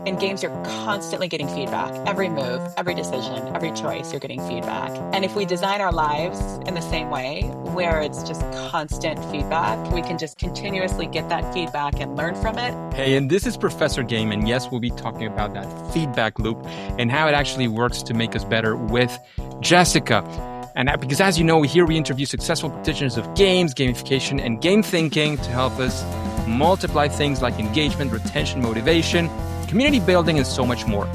in games, you're constantly getting feedback. Every move, every decision, every choice, you're getting feedback. And if we design our lives in the same way, where it's just constant feedback, we can just continuously get that feedback and learn from it. Hey, and this is Professor Game, and yes, we'll be talking about that feedback loop and how it actually works to make us better with Jessica. And because as you know, here we interview successful practitioners of games, gamification, and game thinking to help us multiply things like engagement, retention, motivation, community building, and so much more.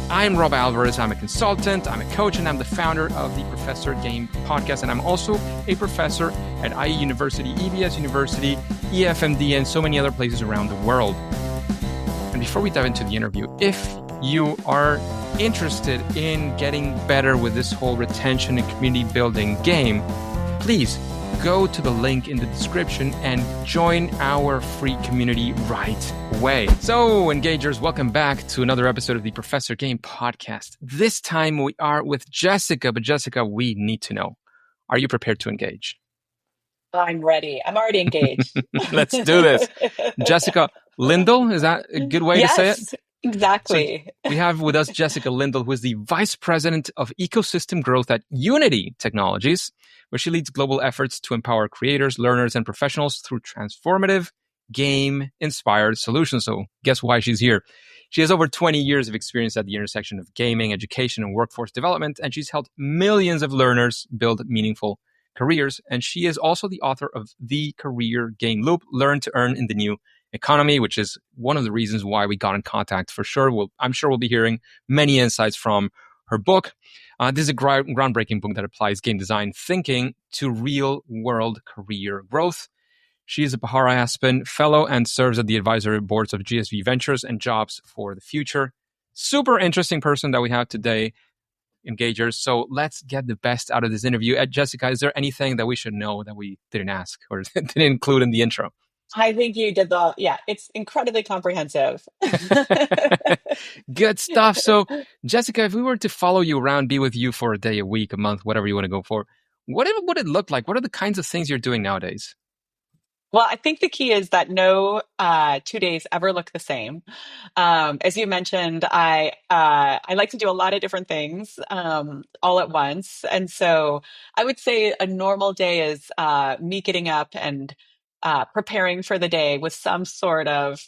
I'm Rob Alvarez. I'm a consultant, I'm a coach, and I'm the founder of the Professor Game podcast. And I'm also a professor at IE University, EBS University, EFMD, and so many other places around the world. And before we dive into the interview, if you are interested in getting better with this whole retention and community building game, please go to the link in the description and join our free community right away. So, engagers, welcome back to another episode of the Professor Game podcast. This time we are with Jessica, but Jessica, we need to know, are you prepared to engage? I'm ready. I'm already engaged. Let's do this. Jessica Lindl, is that a good way to say it? Yes, exactly. So we have with us Jessica Lindl, who is the Vice President of Ecosystem Growth at Unity Technologies, where she leads global efforts to empower creators, learners, and professionals through transformative, game-inspired solutions. So guess why she's here? She has over 20 years of experience at the intersection of gaming, education, and workforce development, and she's helped millions of learners build meaningful careers. And she is also the author of The Career Game Loop, Learn to Earn in the New Economy, which is one of the reasons why we got in contact for sure. I'm sure we'll be hearing many insights from her book. This is a groundbreaking book that applies game design thinking to real-world career growth. She is a Pahara-Aspen Fellow and serves at the advisory boards of GSV Ventures and Jobs for the Future. Super interesting person that we have today, engagers. So let's get the best out of this interview. Jessica, is there anything that we should know that we didn't ask or didn't include in the intro? I think you did it's incredibly comprehensive. Good stuff. So, Jessica, if we were to follow you around, be with you for a day, a week, a month, whatever you want to go for, what would it look like? What are the kinds of things you're doing nowadays? Well, I think the key is that no 2 days ever look the same. As you mentioned, I like to do a lot of different things all at once, and so I would say a normal day is me getting up and preparing for the day with some sort of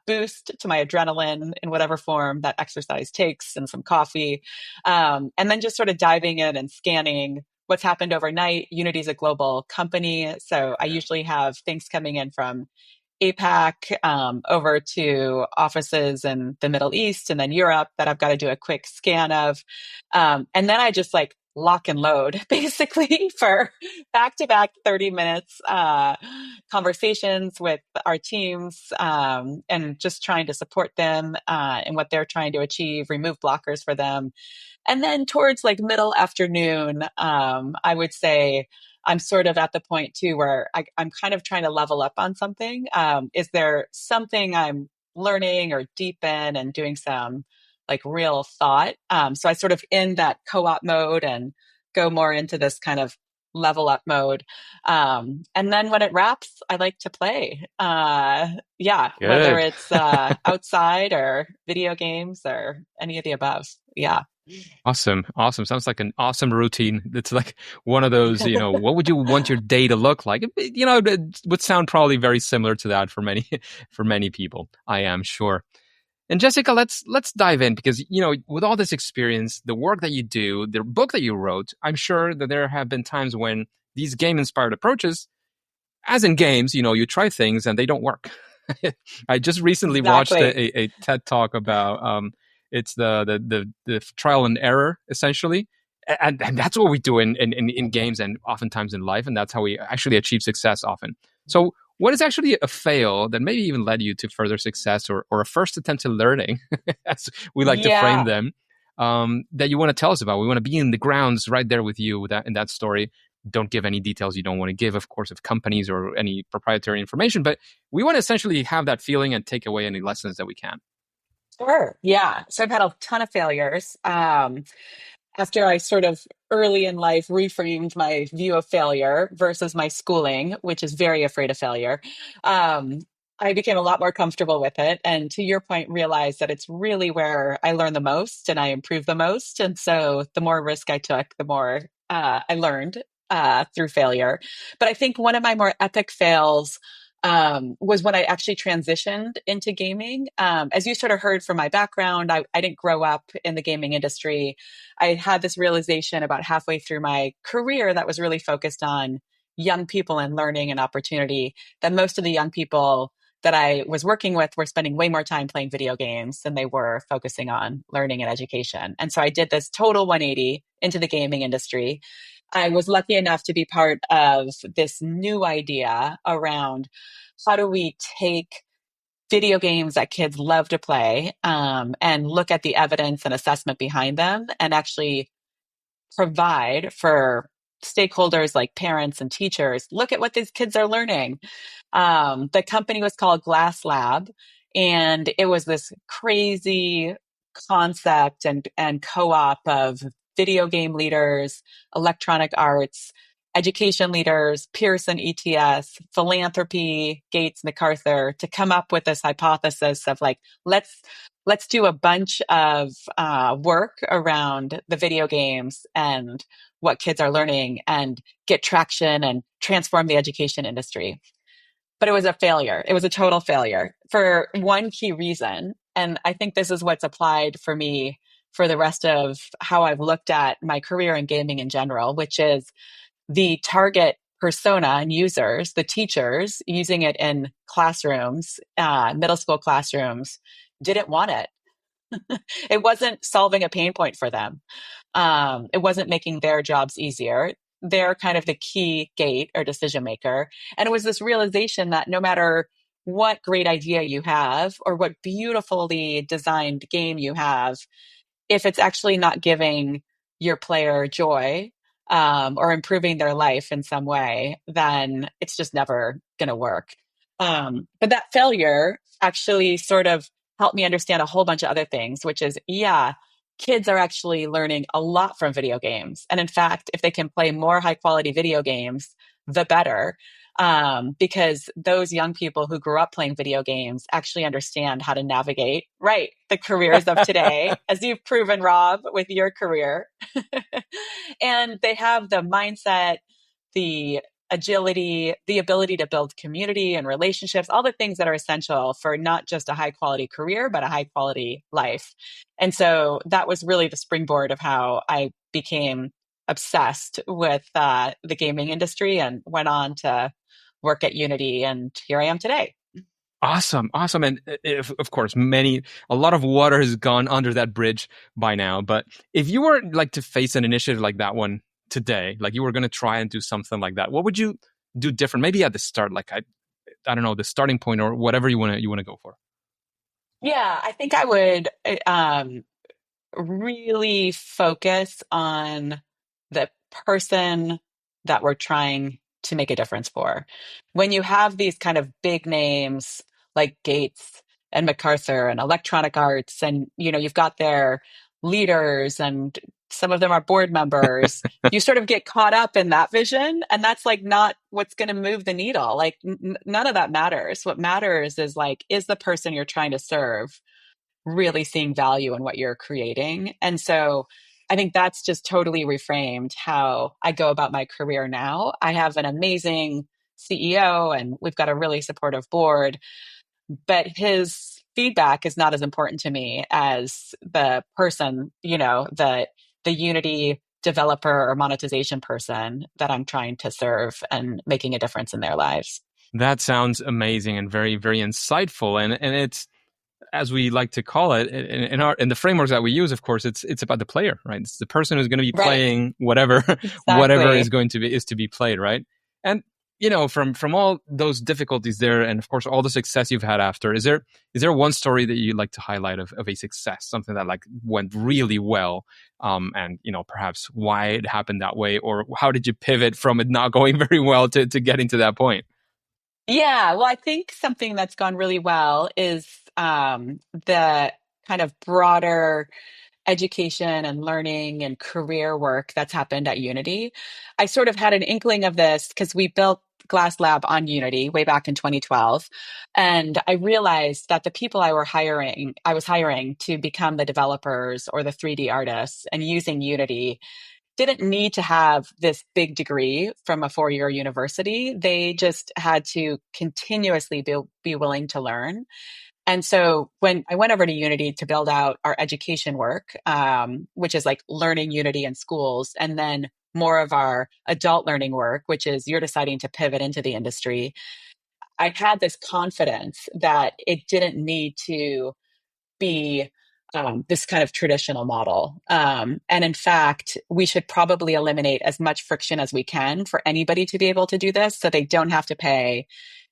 boost to my adrenaline in whatever form that exercise takes, and some coffee, and then just sort of diving in and scanning what's happened overnight. Unity's a global company, so I usually have things coming in from APAC over to offices in the Middle East and then Europe that I've got to do a quick scan of. And then I just like lock and load basically for back-to-back 30 minutes conversations with our teams, and just trying to support them in what they're trying to achieve, remove blockers for them. And then towards like middle afternoon, I would say I'm sort of at the point too where I'm kind of trying to level up on something. Is there something I'm learning or deep in and doing some like real thought? So I sort of in that co-op mode and go more into this kind of level up mode. And then when it wraps, I like to play. Good. Whether it's outside or video games or any of the above. Yeah. Awesome. Sounds like an awesome routine. It's like one of those, what would you want your day to look like? It would sound probably very similar to that for many people. I am sure. And Jessica, let's dive in because, with all this experience, the work that you do, the book that you wrote, I'm sure that there have been times when these game-inspired approaches, as in games, you try things and they don't work. I just recently watched a TED Talk about it's the trial and error, essentially. And that's what we do in games and oftentimes in life. And that's how we actually achieve success often. So what is actually a fail that maybe even led you to further success or a first attempt at learning, as we like to frame them, that you want to tell us about? We want to be in the grounds right there with you in that story. Don't give any details you don't want to give, of course, of companies or any proprietary information. But we want to essentially have that feeling and take away any lessons that we can. Sure. Yeah. So I've had a ton of failures. After I sort of early in life reframed my view of failure versus my schooling, which is very afraid of failure. I became a lot more comfortable with it. And to your point, realized that it's really where I learn the most and I improve the most. And so the more risk I took, the more I learned through failure. But I think one of my more epic fails was when I actually transitioned into gaming. As you sort of heard from my background, I didn't grow up in the gaming industry. I had this realization about halfway through my career that was really focused on young people and learning and opportunity, that most of the young people that I was working with were spending way more time playing video games than they were focusing on learning and education. And so I did this total 180 into the gaming industry. I was lucky enough to be part of this new idea around how do we take video games that kids love to play, and look at the evidence and assessment behind them and actually provide for stakeholders like parents and teachers. Look at what these kids are learning. The company was called Glass Lab, and it was this crazy concept and co-op of video game leaders, electronic arts, education leaders, Pearson ETS, philanthropy, Gates, MacArthur, to come up with this hypothesis of like, let's do a bunch of work around the video games and what kids are learning and get traction and transform the education industry. But it was a failure. It was a total failure for one key reason. And I think this is what's applied for me for the rest of how I've looked at my career in gaming in general, which is the target persona and users, the teachers using it in classrooms, middle school classrooms, didn't want it. It wasn't solving a pain point for them. It wasn't making their jobs easier. They're kind of the key gate or decision maker. And it was this realization that no matter what great idea you have or what beautifully designed game you have, if it's actually not giving your player joy, or improving their life in some way, then it's just never going to work. But that failure actually sort of helped me understand a whole bunch of other things, which is, yeah, kids are actually learning a lot from video games. And in fact, if they can play more high quality video games, the better, because those young people who grew up playing video games actually understand how to navigate, right, the careers of today, as you've proven, Rob, with your career. And they have the mindset, the agility, the ability to build community and relationships, all the things that are essential for not just a high quality career, but a high quality life. And so that was really the springboard of how I became obsessed with the gaming industry and went on to work at Unity. And here I am today. Awesome, awesome, and of course, a lot of water has gone under that bridge by now. But if you were like to face an initiative like that one today, like you were going to try and do something like that, what would you do different? Maybe at the start, like I don't know, the starting point or whatever you want to go for. Yeah, I think I would really focus on the person that we're trying to make a difference for. When you have these kind of big names like Gates and MacArthur and Electronic Arts, and you've got their leaders and some of them are board members, you sort of get caught up in that vision, and that's like not what's going to move the needle. Like none of that matters. What matters is like, is the person you're trying to serve really seeing value in what you're creating? And so I think that's just totally reframed how I go about my career now. I have an amazing CEO and we've got a really supportive board, but his feedback is not as important to me as the person, the Unity developer or monetization person that I'm trying to serve and making a difference in their lives. That sounds amazing and very, very insightful. And it's, as we like to call it in the frameworks that we use, of course, it's about the player, right? It's the person who's going to be Right. playing whatever whatever Exactly. is to be played, right? And from all those difficulties there, and of course all the success you've had after, is there one story that you'd like to highlight of a success, something that like went really well, and perhaps why it happened that way, or how did you pivot from it not going very well to getting to that point? Yeah, well, I think something that's gone really well is the kind of broader education and learning and career work that's happened at Unity. I sort of had an inkling of this because we built Glass Lab on Unity way back in 2012. And I realized that the people I was hiring to become the developers or the 3D artists and using Unity didn't need to have this big degree from a 4-year university. They just had to continuously be willing to learn. And so when I went over to Unity to build out our education work, which is like learning Unity in schools, and then more of our adult learning work, which is you're deciding to pivot into the industry, I had this confidence that it didn't need to be this kind of traditional model. And in fact, we should probably eliminate as much friction as we can for anybody to be able to do this so they don't have to pay.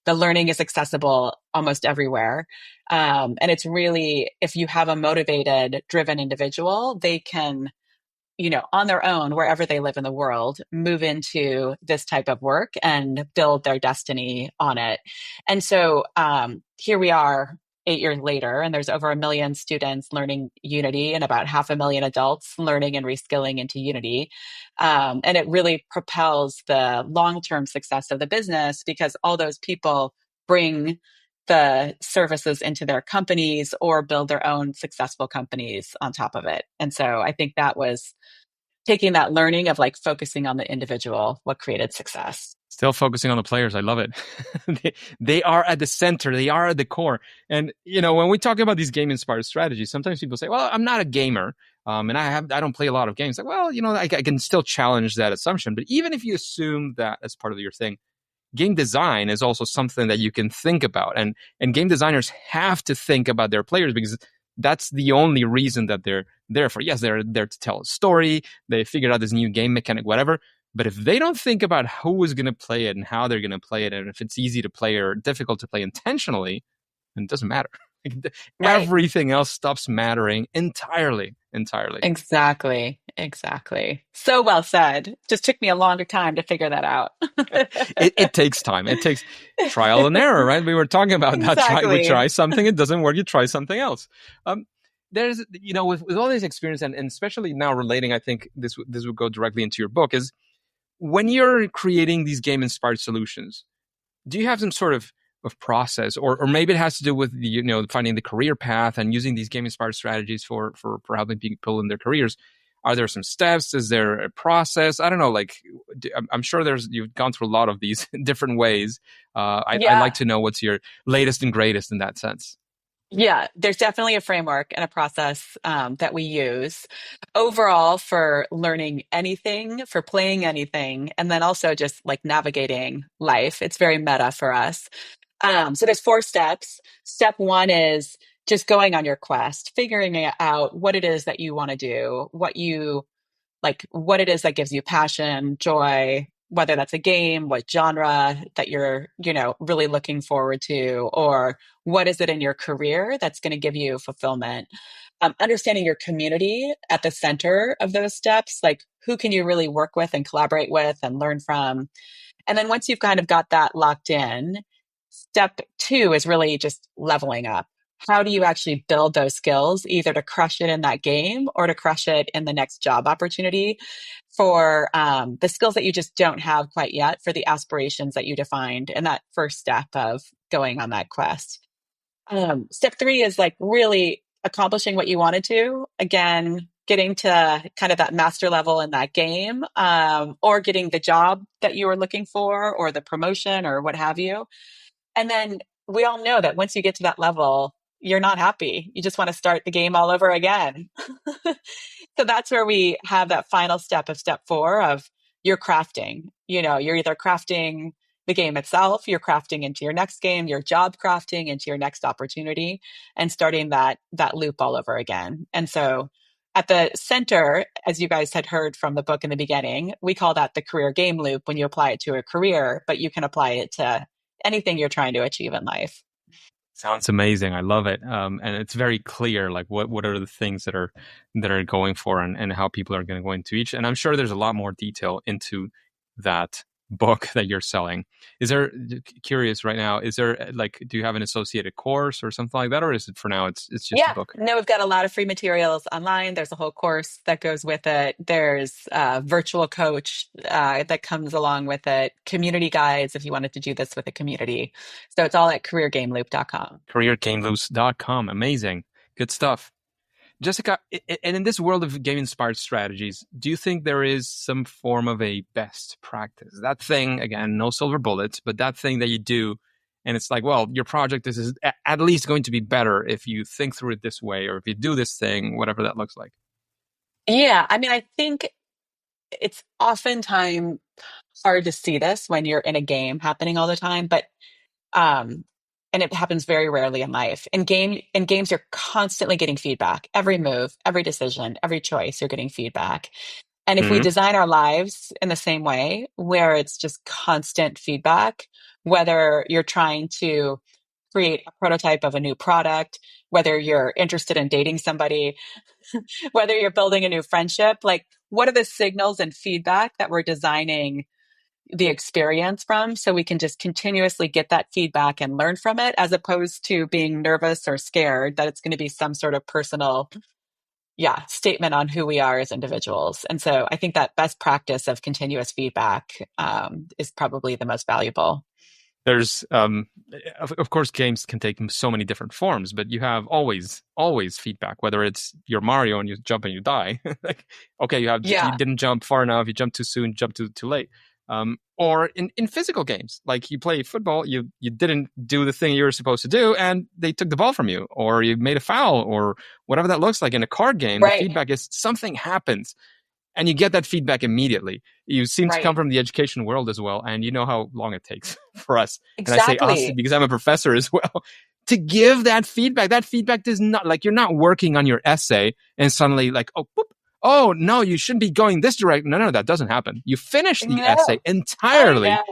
The learning is accessible almost everywhere. And it's really, if you have a motivated, driven individual, they can, on their own, wherever they live in the world, move into this type of work and build their destiny on it. And so here we are 8 years later, and there's over 1 million students learning Unity and about 500,000 adults learning and reskilling into Unity. And it really propels the long-term success of the business because all those people bring the services into their companies or build their own successful companies on top of it. And so I think that was taking that learning of like focusing on the individual, what created success. Still focusing on the players. I love it. They are at the center. They are at the core. And, when we talk about these game-inspired strategies, sometimes people say, well, I'm not a gamer. And I don't play a lot of games. Like, well, I can still challenge that assumption. But even if you assume that as part of your thing, game design is also something that you can think about. And game designers have to think about their players because that's the only reason that they're there for. Yes, they're there to tell a story. They figured out this new game mechanic, whatever. But if they don't think about who is going to play it and how they're going to play it, and if it's easy to play or difficult to play intentionally, then it doesn't matter. Right. Everything else stops mattering entirely. Exactly. So well said. Just took me a longer time to figure that out. It takes time. It takes trial and error, right? We were talking about that. We Exactly. try something, it doesn't work, you try something else. There's, with all this experience, and especially now relating, I think this would go directly into your book, is when you're creating these game-inspired solutions, do you have some sort of process, or maybe it has to do with finding the career path and using these game-inspired strategies for helping people in their careers? Are there some steps? Is there a process? I don't know. Like, I'm sure you've gone through a lot of these different ways. I'd like Yeah. to know what's your latest and greatest in that sense. Yeah, there's definitely a framework and a process that we use overall for learning anything, for playing anything, and then also just like navigating life. It's very meta for us. So there's 4 steps. Step 1 is just going on your quest, figuring out what it is that you want to do, what it is that gives you passion, joy, whether that's a game, what genre that you're, really looking forward to, or what is it in your career that's going to give you fulfillment. Understanding your community at the center of those steps, like who can you really work with and collaborate with and learn from. And then once you've kind of got that locked in, step 2 is really just leveling up. How do you actually build those skills, either to crush it in that game or to crush it in the next job opportunity for the skills that you just don't have quite yet for the aspirations that you defined in that first step of going on that quest? Step 3 is like really accomplishing what you wanted to. Again, getting to kind of that master level in that game, or getting the job that you were looking for, or the promotion, or what have you. And then we all know that once you get to that level, you're not happy. You just want to start the game all over again. So that's where we have that final step of step 4 of you're crafting. You're either crafting the game itself, you're crafting into your next game, your job crafting into your next opportunity, and starting that loop all over again. And so at the center, as you guys had heard from the book in the beginning, we call that the career game loop when you apply it to a career, but you can apply it to anything you're trying to achieve in life. Sounds amazing. I love it. And it's very clear, like what are the things that are going for, and how people are going to go into each. And I'm sure there's a lot more detail into that book that you're selling. Is there, curious right now, is there like, do you have an associated course or something like that, or is it for now it's just a Yeah, book? no, we've got a lot of free materials online. There's a whole course that goes with it. There's a virtual coach that comes along with it, community guides if you wanted to do this with a community. So it's all at careergameloop.com. Careergameloose.com. Amazing. Good stuff. Jessica, and in this world of game inspired strategies, do you think there is some form of a best practice? That thing, again, no silver bullets, but that thing that you do, and it's like, well, your project is at least going to be better if you think through it this way, or if you do this thing, whatever that looks like. Yeah, I mean, I think it's oftentimes hard to see this when you're in a game happening all the time, but um, and it happens very rarely in life. In games, you're constantly getting feedback. Every move, every decision, every choice, you're getting feedback. And if we Hmm. design our lives in the same way, where it's just constant feedback, whether you're trying to create a prototype of a new product, whether you're interested in dating somebody, whether you're building a new friendship, like what are the signals and feedback that we're designing the experience from so we can just continuously get that feedback and learn from it as opposed to being nervous or scared that it's going to be some sort of personal statement on who we are as individuals. And so I think that best practice of continuous feedback is probably the most valuable. There's of course games can take so many different forms, but you have always feedback, whether it's you're Mario and you jump and you die. Like, okay, you Yeah, didn't jump far enough, you jumped too soon, jumped too late. Or in physical games, like you play football, you didn't do the thing you were supposed to do and they took the ball from you, or you made a foul, or whatever that looks like. In a card game, the right, feedback is something happens and you get that feedback immediately. You seem to come right. from the education world as well, and you know how long it takes for us. And I say us Exactly. because I'm a professor as well. To give that feedback, does not, like, you're not working on your essay and suddenly like, oh, boop, oh no, you shouldn't be going this direction. No, that doesn't happen. You finish the essay No, I entirely, know.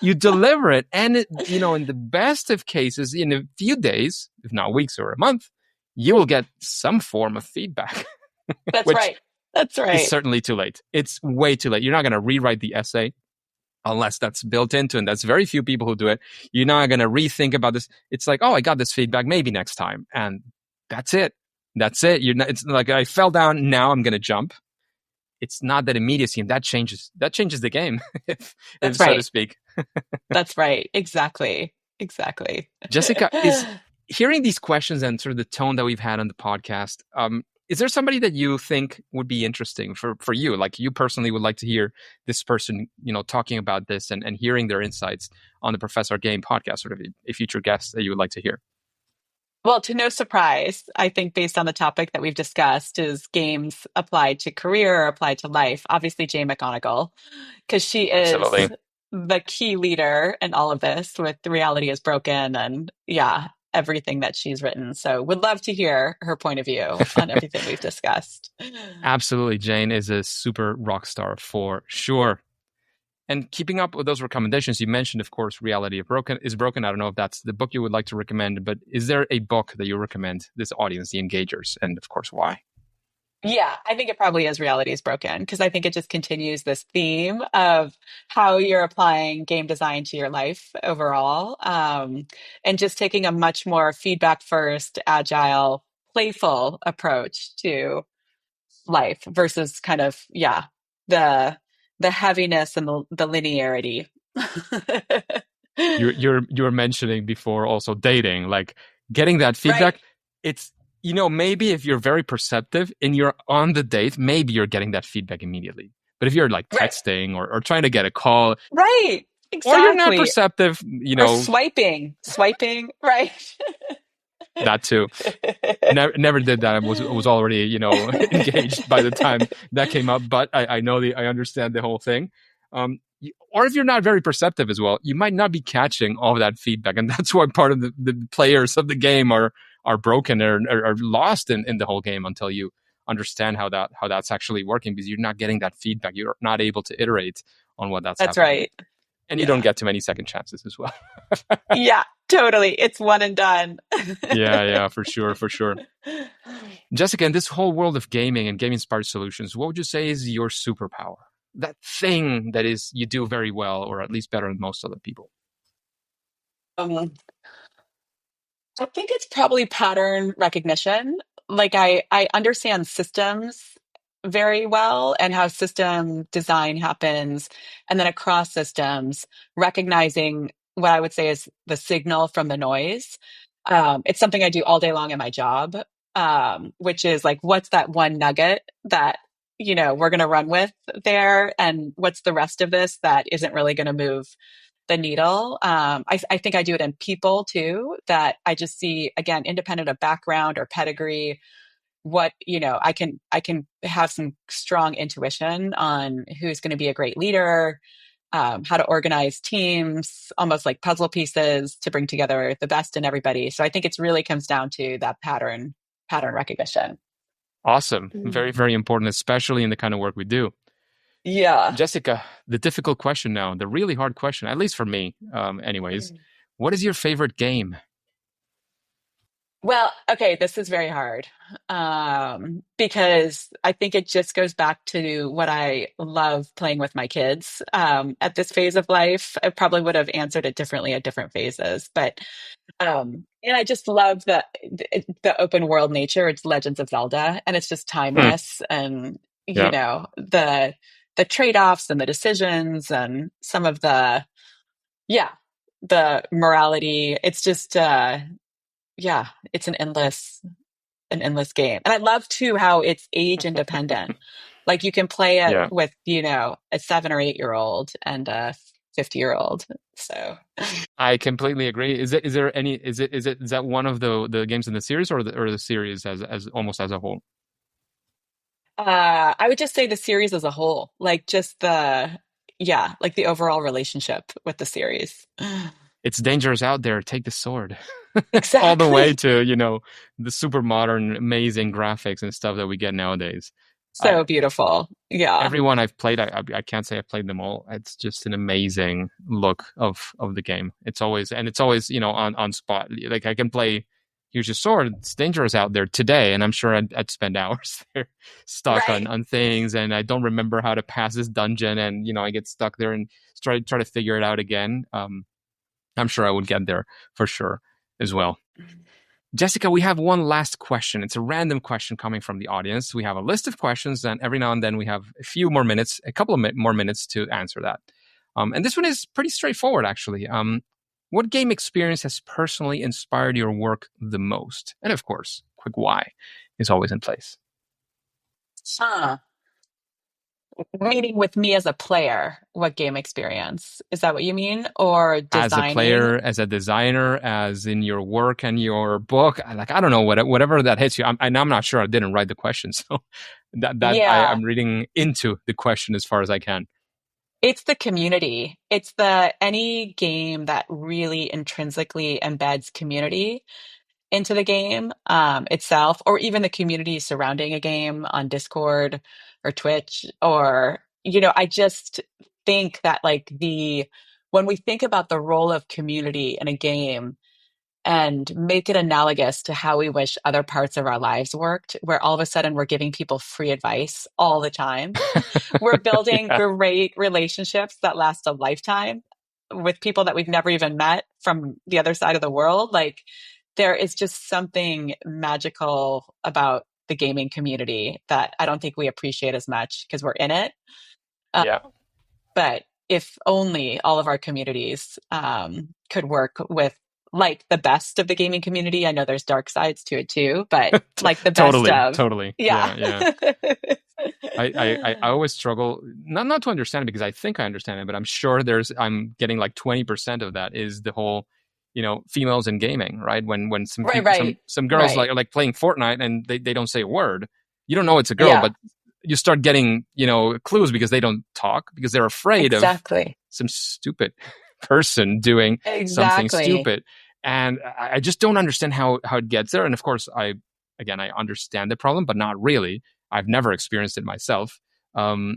you deliver it, and in the best of cases, in a few days, if not weeks or a month, you will get some form of feedback, That's which right. That's is right. certainly too late. It's way too late. You're not going to rewrite the essay unless that's built into, and that's very few people who do it. You're not going to rethink about this. It's like, oh, I got this feedback, maybe next time, and that's it. That's it. You're not, it's like I fell down. Now I'm going to jump. It's not that immediacy, and that changes. That changes the game, if That's so to right. speak. That's right. Exactly. Exactly. Jessica, is hearing these questions and sort of the tone that we've had on the podcast, is there somebody that you think would be interesting for you? Like, you personally would like to hear this person, talking about this and hearing their insights on the Professor Game podcast, sort of a future guest that you would like to hear? Well, to no surprise, I think based on the topic that we've discussed, is games applied to career or applied to life. Obviously, Jay McGonigal, because she is Absolutely. the key leader in all of this with The Reality is Broken and everything that she's written. So would love to hear her point of view on everything we've discussed. Absolutely. Jane is a super rock star for sure. And keeping up with those recommendations, you mentioned, of course, Reality is Broken. I don't know if that's the book you would like to recommend, but is there a book that you recommend this audience, the engagers, and of course, why? Yeah, I think it probably is Reality is Broken because I think it just continues this theme of how you're applying game design to your life overall, and just taking a much more feedback first, agile, playful approach to life versus kind of the the heaviness and the linearity. You're mentioning before also dating, like getting that Right, feedback. It's maybe if you're very perceptive and you're on the date, maybe you're getting that feedback immediately. But if you're like right, texting or trying to get a call, right, or you're not exactly. perceptive, Or swiping, right. that too. Never did that. I was already engaged by the time that came up. But I understand the whole thing. Or if you're not very perceptive as well, you might not be catching all of that feedback, and that's why part of the players of the game are broken or are lost in the whole game until you understand how that's actually working, because you're not getting that feedback. You're not able to iterate on what that's That's happening, right. and you don't Yeah. get too many second chances as well. Yeah, totally. It's one and done. Yeah, for sure, for sure. Jessica, in this whole world of gaming and game inspired solutions, what would you say is your superpower? that thing that is you do very well, or at least better than most other people? Um, I think it's probably pattern recognition. Like I understand systems very well and how system design happens, and then across systems, recognizing what I would say is the signal from the noise. It's something I do all day long in my job, which is like, what's that one nugget that, we're going to run with there, and what's the rest of this that isn't really going to move the needle. I think I do it in people too, that I just see, again, independent of background or pedigree, what, I can have some strong intuition on who's going to be a great leader, how to organize teams, almost like puzzle pieces to bring together the best in everybody. So I think it's really comes down to that pattern recognition. Awesome. Mm. Very, very important, especially in the kind of work we do. Yeah. Jessica, the difficult question now, the really hard question, at least for me, anyways. What is your favorite game? Well, okay, this is very hard, because I think it just goes back to what I love playing with my kids. At this phase of life, I probably would have answered it differently at different phases, but and I just love the open world nature. It's Legends of Zelda, and it's just Hmm. timeless, and Yeah. the trade-offs and the decisions and some of yeah, the morality. It's just yeah, it's an endless game. And I love too how it's age independent. Like you can play it Yeah. with, a 7 or 8 year old and a 50-year-old. So I completely agree. Is there any is that one of the games in the series, or the series as almost as a whole? I would just say the series as a whole, like just yeah, like the overall relationship with the series. It's dangerous out there. Take the sword. All the way Exactly. to, the super modern, amazing graphics and stuff that we get nowadays. I So beautiful. Yeah. Everyone I've played, I can't say I've played them all. It's just an amazing look of the game. It's always on spot. Like I can play. Here's your sword. It's dangerous out there today, and I'm sure I'd spend hours there, stuck on Right. on things, and I don't remember how to pass this dungeon, and I get stuck there and try to figure it out again. I'm sure I would get there for sure as well. Jessica, we have one last question. It's a random question coming from the audience. We have a list of questions, and every now and then we have a few more minutes, a couple of more minutes to answer that. And this one is pretty straightforward, actually. What game experience has personally inspired your work the most? And of course, quick why is always in place. Huh. Meeting with me as a player, what game experience? Is that what you mean? Or As a designing? player, as a designer, as in your work and your book, I don't know, whatever that hits you. I'm not sure. I didn't write the question, so Yeah. I'm reading into the question as far as I can. It's the community. It's the any game that really intrinsically embeds community into the game itself, or even the community surrounding a game on Discord or Twitch, or I just think that like the when we think about the role of community in a game and make it analogous to how we wish other parts of our lives worked, where all of a sudden we're giving people free advice all the time. We're building Yeah, great relationships that last a lifetime with people that we've never even met from the other side of the world. Like there is just something magical about the gaming community that I don't think we appreciate as much because we're in it. Uh, yeah. but if only all of our communities could work with like the best of the gaming community. I know there's dark sides to it too, but like the best Totally, of, totally. yeah. Yeah, yeah. I always struggle not to understand it, because I think I understand it, but I'm sure I'm getting like 20% of that is the whole, females in gaming, right? When some Right, people, right, some girls right. like playing Fortnite, and they don't say a word. You don't know it's a girl, Yeah, but you start getting, clues, because they don't talk, because they're afraid of exactly. some stupid person doing something Exactly. stupid. And I just don't understand how it gets there. And of course, I understand the problem, but not really. I've never experienced it myself.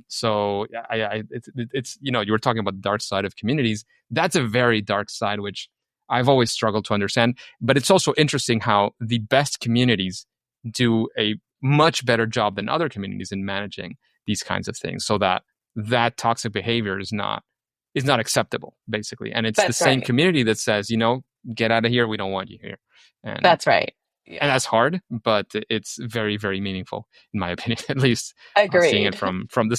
So it's you were talking about the dark side of communities. That's a very dark side, which I've always struggled to understand. But it's also interesting how the best communities do a much better job than other communities in managing these kinds of things, so that that toxic behavior is not acceptable, basically. And it's the That's same right. community that says, get out of here, we don't want you here. And That's right. and Yeah. that's hard, but it's very, very meaningful, in my opinion, at least, seeing it Agreed. from the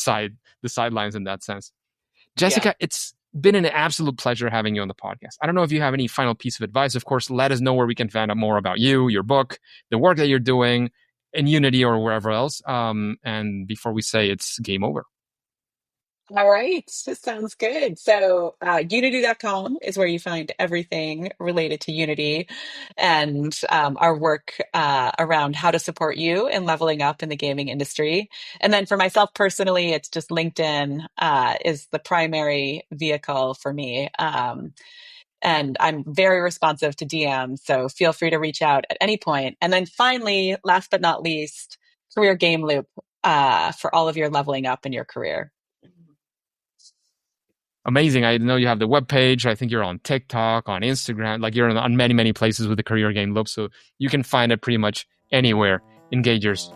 sidelines in that sense. Yeah. Jessica, it's been an absolute pleasure having you on the podcast. I don't know if you have any final piece of advice. Of course, let us know where we can find out more about you, your book, the work that you're doing in Unity or wherever else. And before we say it's game over. All right. This sounds good. So, unity.com is where you find everything related to Unity and our work around how to support you in leveling up in the gaming industry. And then for myself personally, it's just LinkedIn is the primary vehicle for me. And I'm very responsive to DMs, so feel free to reach out at any point. And then finally, last but not least, Career Game Loop for all of your leveling up in your career. Amazing. I know you have the webpage. I think you're on TikTok, on Instagram, like you're on many, many places with the Career Game Loop. So you can find it pretty much anywhere. Engagers.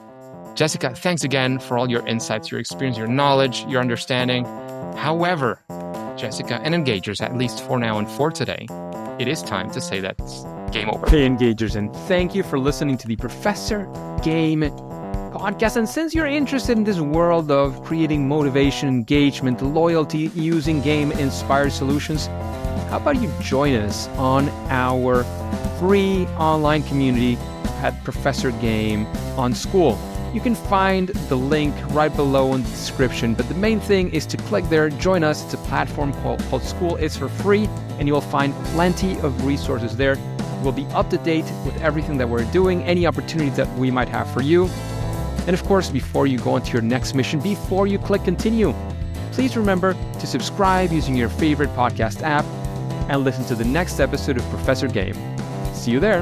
Jessica, thanks again for all your insights, your experience, your knowledge, your understanding. However, Jessica and Engagers, at least for now and for today, it is time to say that it's game over. Hey, Engagers, and thank you for listening to the Professor Game podcast. And since you're interested in this world of creating motivation, engagement, loyalty using game-inspired solutions, how about you join us on our free online community at Professor Game on School. You can find the link right below in the description, but the main thing is to click there, join us. It's a platform called School. It's for free, and you will find plenty of resources there. We'll be up to date with everything that we're doing, any opportunities that we might have for you. And of course, before you go into your next mission, before you click continue, please remember to subscribe using your favorite podcast app and listen to the next episode of Professor Game. See you there.